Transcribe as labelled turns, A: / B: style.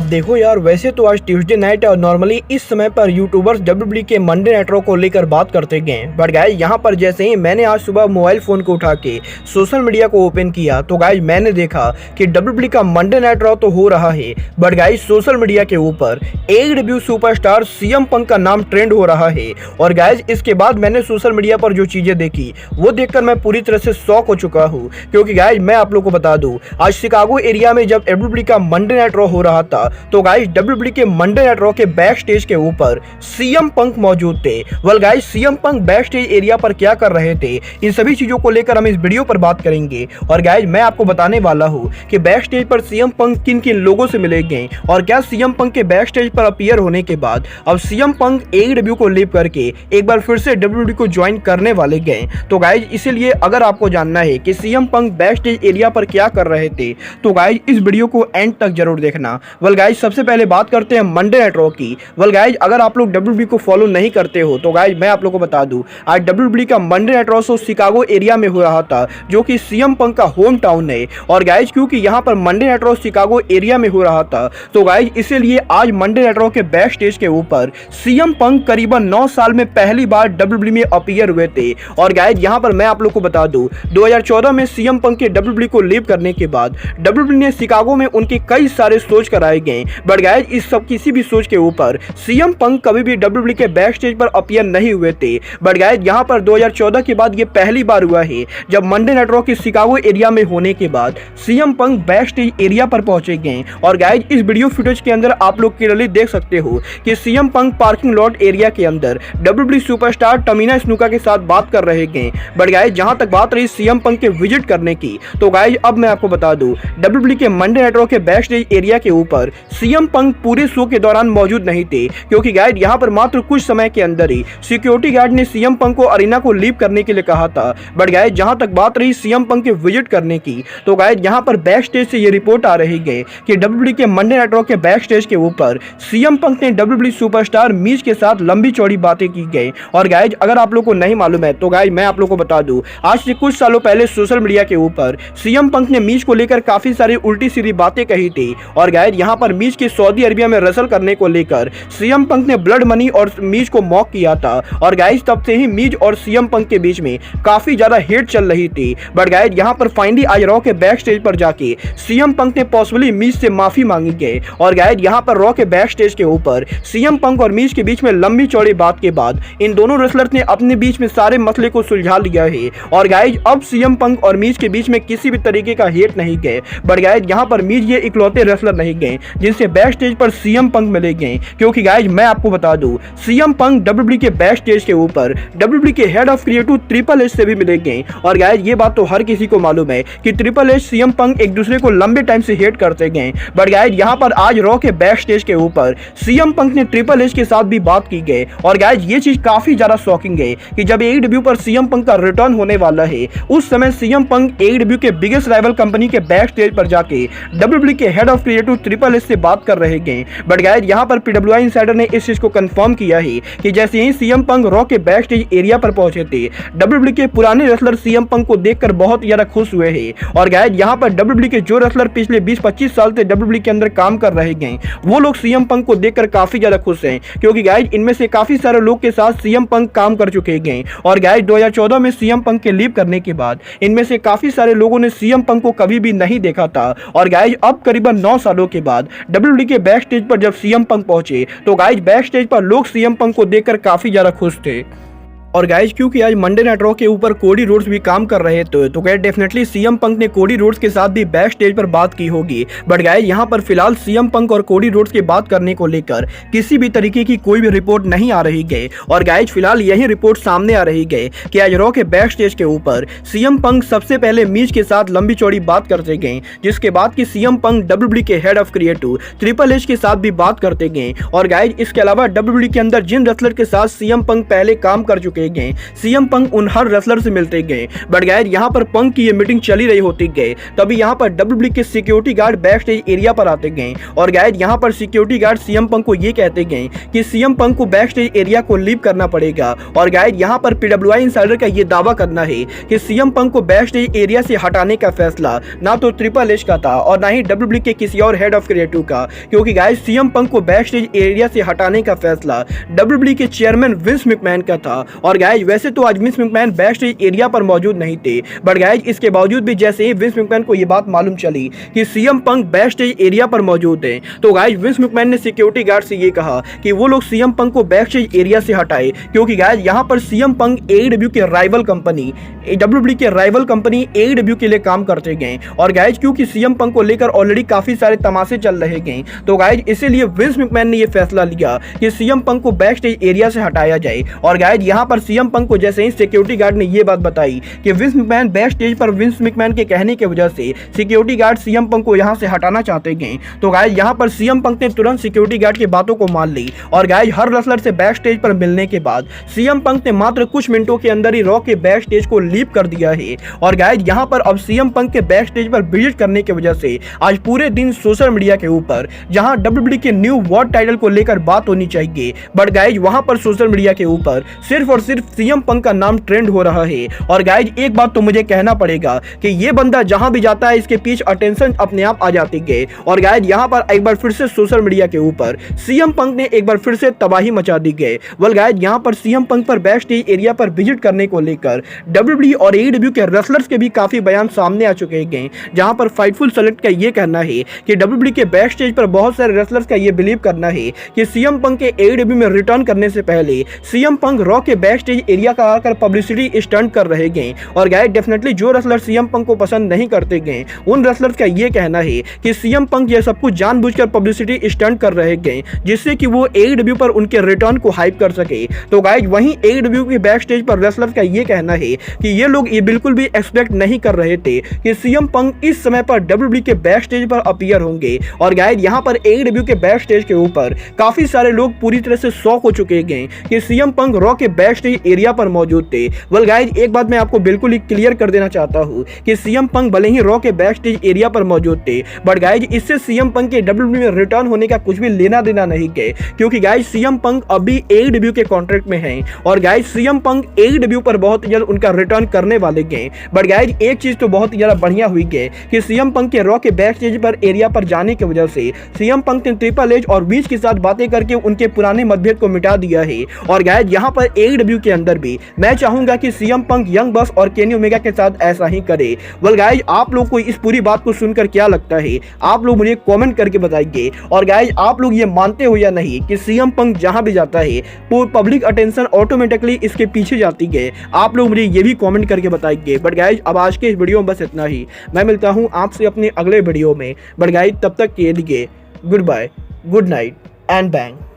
A: देखो यार, वैसे तो आज ट्यूसडे नाइट है और नॉर्मली इस समय पर यूट्यूबर्स डब्ल्यूडब्ल्यूई के मंडे नाइट रॉ को लेकर बात करते गए। बट गाइज यहाँ पर जैसे ही मैंने आज सुबह मोबाइल फोन को उठा के सोशल मीडिया को ओपन किया तो गाइज मैंने देखा कि डब्ल्यूडब्ल्यूई का मंडे नाइट रॉ तो हो रहा है, बट गाइज सोशल मीडिया के ऊपर AEW सुपरस्टार CM पंक का नाम ट्रेंड हो रहा है। और गाइज इसके बाद मैंने सोशल मीडिया पर जो चीजें देखी वो देखकर मैं पूरी तरह से शॉक हो चुका हूँ, क्योंकि गाइज मैं आप लोग को बता दूं, आज शिकागो एरिया में जब डब्ल्यूडब्ल्यूई का मंडे नाइट रॉ हो रहा था तो गाइस डब्ल्यूडब्ल्यूई के मंडे नाइट रॉ के बैक स्टेज के ऊपर CM पंक मौजूद थे। वेल गाइस CM पंक बैक स्टेज एरिया पर क्या कर रहे थे, इन सभी चीजों को लेकर हम इस वीडियो पर बात करेंगे। और गाइस मैं आपको बताने वाला हूँ कि बैक स्टेज पर CM पंक किन किन लोगों से मिलेंगे और क्या CM पंक के बैक स्टेज पर अपीयर होने के बाद अब CM पंक AEW को लीव करके एक बार फिर से डब्ल्यूडब्ल्यूई को ज्वाइन करने वाले गए। तो गाइस इसीलिए अगर आपको जानना है कि CM पंक बैक स्टेज एरिया पर क्या कर रहे थे तो गाइस इस वीडियो को एंड तक जरूर देखना। वेल गाइस सबसे पहले बात करते हैं मंडे नाइट रॉ की। वेल गाइस अगर आप लोग डब्ल्यूडब्ल्यूई को फॉलो नहीं करते हो तो गाइस मैं आप लोगों को बता दूं, आज डब्ल्यूडब्ल्यूई का Monday night raw Chicago area में हो रहा था, जो कि CM पंक का होम टाउन है। और गाइस क्योंकि यहाँ पर Monday night raw Chicago area में हो रहा था तो गाइस इसीलिए आज मंडे नाइट रॉ के बैक स्टेज के ऊपर CM पंक करीबन 9 साल में पहली बार डब्ल्यूडब्ल्यूई में अपीयर हुए थे। और गाइस यहाँ पर मैं आप लोग को बता दूं, 2014 में CM पंक के डब्ल्यूडब्ल्यूई को लीव करने के बाद डब्ल्यूडब्ल्यूई ने शिकागो में उनके कई सारे शोज कराए गए। बट गाइस इस सब किसी भी शोज के ऊपर CM पंक कभी भी डब्ल्यूडब्ल्यूई के बैक स्टेज पर अपीयर नहीं हुए थे। बट गाइस यहाँ पर 2014 के बाद ये पहली बार हुआ है जब मंडे नाइट रॉ के शिकागो एरिया में होने के बाद CM पंक बैक स्टेज एरिया पर पहुंचे गए। और गाइस इस वीडियो फुटेज के अंदर आप लोग क्लियरली देख सकते हो कि CM पंक पार्किंग लॉट एरिया के अंदर डब्ल्यूडब्ल्यूई सुपरस्टार टमीना स्नूका के साथ बात कर रहे गए। बट गाइस जहां तक बात रही CM पंक के विजिट करने की तो गाइस अब मैं आपको बता दूं, डब्ल्यूडब्ल्यूई के मंडे नाइट रॉ के बैक स्टेज एरिया के ऊपर CM पंक पूरे शो के दौरान मौजूद नहीं थे, क्योंकि गाइस यहां पर मात्र कुछ समय के अंदर ही सिक्योरिटी गार्ड ने CM पंक को अरीना को लीव करने के लिए कहा था। बट गाइस जहां तक बात रही CM पंक के विजिट करने की तो गाइस यहां पर बैक स्टेज से ये रिपोर्ट आ रही है कि डब्ल्यूडब्ल्यूई के मंडे नाइट रॉ के बैक स्टेज के ऊपर CM पंक ने डब्ल्यूडब्ल्यूई सुपरस्टार मीज के साथ लंबी चौड़ी बातें की गई। और गाइस अगर आप लोग को नहीं मालूम है तो गाइस मैं आप लोग को बता दूं, आज से कुछ सालों पहले सोशल मीडिया के ऊपर CM पंक ने मीज को लेकर काफी सारी उल्टी सीधी बातें कही थी। और गाइस यहां पर मीज के सऊदी अरबिया में रसल करने को लेकर CM पंक ने ब्लड मनी और मीज को मॉक किया था। और गाइस तब से ही मीज और CM पंक के बीच में काफी ज्यादा हेट चल रही थी। बट गाइस यहां पर फाइनली आज रॉ के बैक स्टेज पर जाके CM पंक ने पॉसिबली मीज से माफी मांगी गई। और गाइस यहां पर रॉ के बैक स्टेज के ऊपर CM पंक और मीज के बीच में लंबी चौड़ी बात के बाद इन दोनों रेसलर्स ने अपने बीच में सारे मसले को सुलझा लिया है। और गाइस अब CM पंक और मीज के बीच में किसी भी तरीके का हेट नहीं गए। बट गाइस यहां पर मीज ये इकलौते रेसलर नहीं गए जिनसे बैक स्टेज पर CM पंक मिले गए, क्योंकि गाइस मैं आपको बता दूं, CM पंक डब्ल्यूडब्ल्यूई के बैक स्टेज के ऊपर डब्ल्यूडब्ल्यूई के head of creative triple H से भी मिले गए। और गाइस ये बात तो हर किसी को मालूम है कि ट्रिपल एच CM पंक एक दूसरे को लंबे टाइम से हेट करते गए। बट गाइस यहां पर आज रॉ के बैक स्टेज के ऊपर CM पंक ने ट्रिपल एच के साथ भी बात की गई। और गाइस ये चीज काफी ज्यादा शॉकिंग है कि जब AEW पर CM पंक का रिटर्न होने वाला है उस समय CM पंक AEW के बिगेस्ट राइवल कंपनी के बैक स्टेज पर जाके डब्ल्यूडब्ल्यूई के head of creative triple H से बात कर रहे गए। बट गाइस यहां पर PWI इनसाइडर ने इस चीज को कंफर्म किया है कि जैसे ही CM पंक रॉ के बैक स्टेज एरिया पर पहुंचे थे डब्ल्यूडब्ल्यूई के पुराने रेसलर CM पंक को देखकर बहुत ज्यादा खुश हुए हैं। और गाइस यहां पर डब्ल्यूडब्ल्यूई के जो रेसलर पिछले 20-25 साल से डब्ल्यूडब्ल्यूई के अंदर काम कर रहे गए वो लोग CM पंक को देखकर काफी ज्यादा खुश हैं, क्योंकि गाइस इनमें से काफी सारे लोग के साथ CM पंक काम कर चुके गए। और गाइस 2014 में CM पंक के लीव करने के बाद इनमें से काफी सारे लोगों ने CM पंक को कभी भी नहीं देखा था। और गाइस अब करीबन 9 सालों के बाद डब्ल्यूडब्ल्यूई के बैक स्टेज पर जब CM पंक पहुंचे तो गाइस बैक स्टेज पर लोग CM पंक को देखकर काफी ज्यादा खुश थे। और गाइज क्योंकि आज मंडे नाइट रॉ के ऊपर कोडी रोड्स भी काम कर रहे थे तो गाइज डेफिनेटली CM पंक ने कोडी रोड्स के साथ भी बैक स्टेज पर बात की होगी। बट गाइज यहाँ पर फिलहाल CM पंक और कोडी रोड्स के बात करने को लेकर किसी भी तरीके की कोई भी रिपोर्ट नहीं आ रही गई। और गाइज फिलहाल यही रिपोर्ट सामने आ रही गई कि आज रॉ के बैक स्टेज के ऊपर CM पंक सबसे पहले मीज के साथ लंबी चौड़ी बात करते गए, जिसके बाद की CM पंक डब्ल्यूडब्ल्यूई के head of creative triple H के साथ भी बात करते गए। और गाइज इसके अलावा डब्ल्यूडब्ल्यूई के अंदर जिन रेसलर के साथ CM पंक पहले काम कर चुके चुके गए। सीएम पंक उन हर रेसलर से मिलते गए, बट गाइस यहाँ पर पंक की ये मीटिंग चली रही होती गए, तभी यहाँ पर डब्ल्यूडब्ल्यूई के security guard back stage area पर आते गए और गाइस यहाँ पर सिक्योरिटी गार्ड सीएम पंक को ये कहते गए कि सीएम पंक को बैक स्टेज एरिया को लीव करना पड़ेगा। और गाइस यहाँ पर पीडब्ल्यूआई इनसाइडर का ये दावा करना है कि सीएम पंक को बैक स्टेज एरिया से हटाने का फैसला ना तो ट्रिपल एच का था और ना ही डब्ल्यूडब्ल्यूई के किसी और हेड ऑफ क्रिएटिव का, क्योंकि गाइस सीएम पंक को बैक स्टेज एरिया से हटाने का फैसला डब्ल्यूडब्ल्यूई के चेयरमैन विंस मैकमैन का था। और गाइस वैसे तो आज Vince McMahon back stage area पर मौजूद नहीं थे, बट गाइस इसके बावजूद भी जैसे ही विंस मैकमैन को ये बात मालूम चली कि CM Punk back stage area पर मौजूद है, तो गाइस विंस मैकमैन ने सिक्योरिटी गार्ड से ये कहा कि वो लोग सीएम पंक को बैक स्टेज एरिया से हटाए, क्योंकि गाइस यहाँ पर सीएम पंक एडब्ल्यू के राइवल कंपनी डब्ल्यूडब्ल्यूई के राइवल कंपनी एडब्ल्यू के लिए काम करते गए। और गाइस क्योंकि सीएम पंक को लेकर ऑलरेडी काफी सारे तमाशे चल रहे गए, तो गाइस इसीलिए विंस मैकमैन ने ये फैसला लिया कि सीएम पंक को बैक स्टेज एरिया से हटाया जाए। और गाइस यहाँ पर सीएम पंक को जैसे ही सिक्योरिटी गार्ड ने ये बात बताई कि विंस मैकमैन बैक स्टेज पर विंस मैकमैन के कहने की वजह से सिक्योरिटी गार्ड सीएम पंक को यहाँ से हटाना चाहते गए, तो गाइस यहाँ पर सीएम पंक ने तुरंत सिक्योरिटी गार्ड की बातों को मान ली। और गाइस हर रेसलर से बैक स्टेज पर मिलने के बाद सीएम पंक ने मात्र कुछ मिनटों के अंदर ही रॉ के बैक स्टेज को लीव कर दिया है। और गाइस यहाँ पर अब सीएम पंक के बैक स्टेज पर विजिट करने की वजह से आज पूरे दिन सोशल मीडिया के ऊपर जहां डब्ल्यूडब्ल्यूई के न्यू वर्ल्ड टाइटल को लेकर बात होनी चाहिए, बट गाइस वहां पर सोशल मीडिया के ऊपर सिर्फ और सिर्फ सीएम पंक का नाम ट्रेंड हो रहा है। और गाइस एक बात तो मुझे कहना पड़ेगा कि ये बंदा जहां भी जाता है इसके पीछे अटेंशन अपने आप आ जाती है। और गाइस यहाँ पर एक बार फिर से सोशल मीडिया के ऊपर सीएम पंक ने एक बार फिर से तबाही मचा दी गई। वेल गाइस यहाँ पर सीएम पंक पर बैक स्टेज एरिया पर विजिट करने को लेकर डब्ल्यूडब्ल्यूई और एडब्ल्यू के रेसलर्स के भी काफी बयान सामने आ चुके हैं, जहां पर फाइटफुल सेलेक्ट का ये कहना है कि डब्ल्यूडब्ल्यूई के बैक स्टेज पर बहुत सारे रेसलर्स का ये बिलीव करना है कि सीएम पंक के एडब्ल्यू में रिटर्न करने से पहले सीएम पंक रॉ के बैक स्टेज एरिया का आकर पब्लिसिटी स्टंट कर रहे हैं। और गाइस डेफिनेटली जो रेसलर सीएम पंक को पसंद नहीं करते गए उन रेसलर्स का ये कहना है कि सीएम पंक ये सब कुछ जानबूझकर पब्लिसिटी स्टंट कर रहे हैं जिससे कि वो एडब्ल्यू पर उनके रिटर्न को हाइप कर सके। तो गाइस वहीं एडब्ल्यू के बैक स्टेज पर रेसलर्स का ये कहना है कि ये लोग ये बिल्कुल भी एक्सपेक्ट नहीं कर रहे थे कि सीएम पंक इस समय पर डब्ल्यूडब्ल्यूई के बैक स्टेज पर अपीयर होंगे। और गाइस यहाँ पर एडब्ल्यू के बैक स्टेज के ऊपर काफी सारे लोग पूरी तरह से शॉक हो चुके हैं कि सीएम पंक रॉ के बैक स्टेज एरिया पर मौजूद थे। वेल गाइस एक बात मैं आपको बिल्कुल ही क्लियर कर देना चाहता हूँ कि सीएम पंक भले ही रॉ के बैक स्टेज एरिया पर मौजूद थे, बट गाइस इससे सीएम पंक के डब्ल्यूडब्ल्यूई में रिटर्न होने का कुछ भी लेना देना नहीं गए, क्योंकि गाइस सीएम पंक अभी एडब्ल्यू के कॉन्ट्रैक्ट में हैं। और गाइस सीएम पंक एडब्ल्यू पर बहुत जल्द उनका रिटर्न करने वाले गए। बट गाइस एक चीज तो बहुत ज्यादा बढ़िया हुई है कि सीएम पंक के रॉ के बैक स्टेज पर एरिया पर जाने की वजह से सीएम पंक ने ट्रिपल एच और विंस के साथ बातें करके उनके पुराने मतभेद को मिटा दिया है। और गाइस यहाँ पर एडब्ल्यू के अंदर भी मैं चाहूंगा कि सीएम पंक यंग बस और केनी ओमेगा के साथ ऐसा ही करे। वेल गाइस आप लोग को इस पूरी बात को सुनकर क्या लगता है, आप लोग मुझे कमेंट करके बताइए। और गाइस आप लोग ये मानते हो या नहीं कि सीएम पंक जहां भी जाता है वो पब्लिक अटेंशन ऑटोमेटिकली इसके पीछे जाती है, आप लोग मुझे ये भी कमेंट करके बताइए। बट गाइस अब आज के इस वीडियो में बस इतना ही, मैं मिलता हूं आपसे अपने अगले वीडियो में। बट गाइस तब तक के लिए good bye, good night and bang.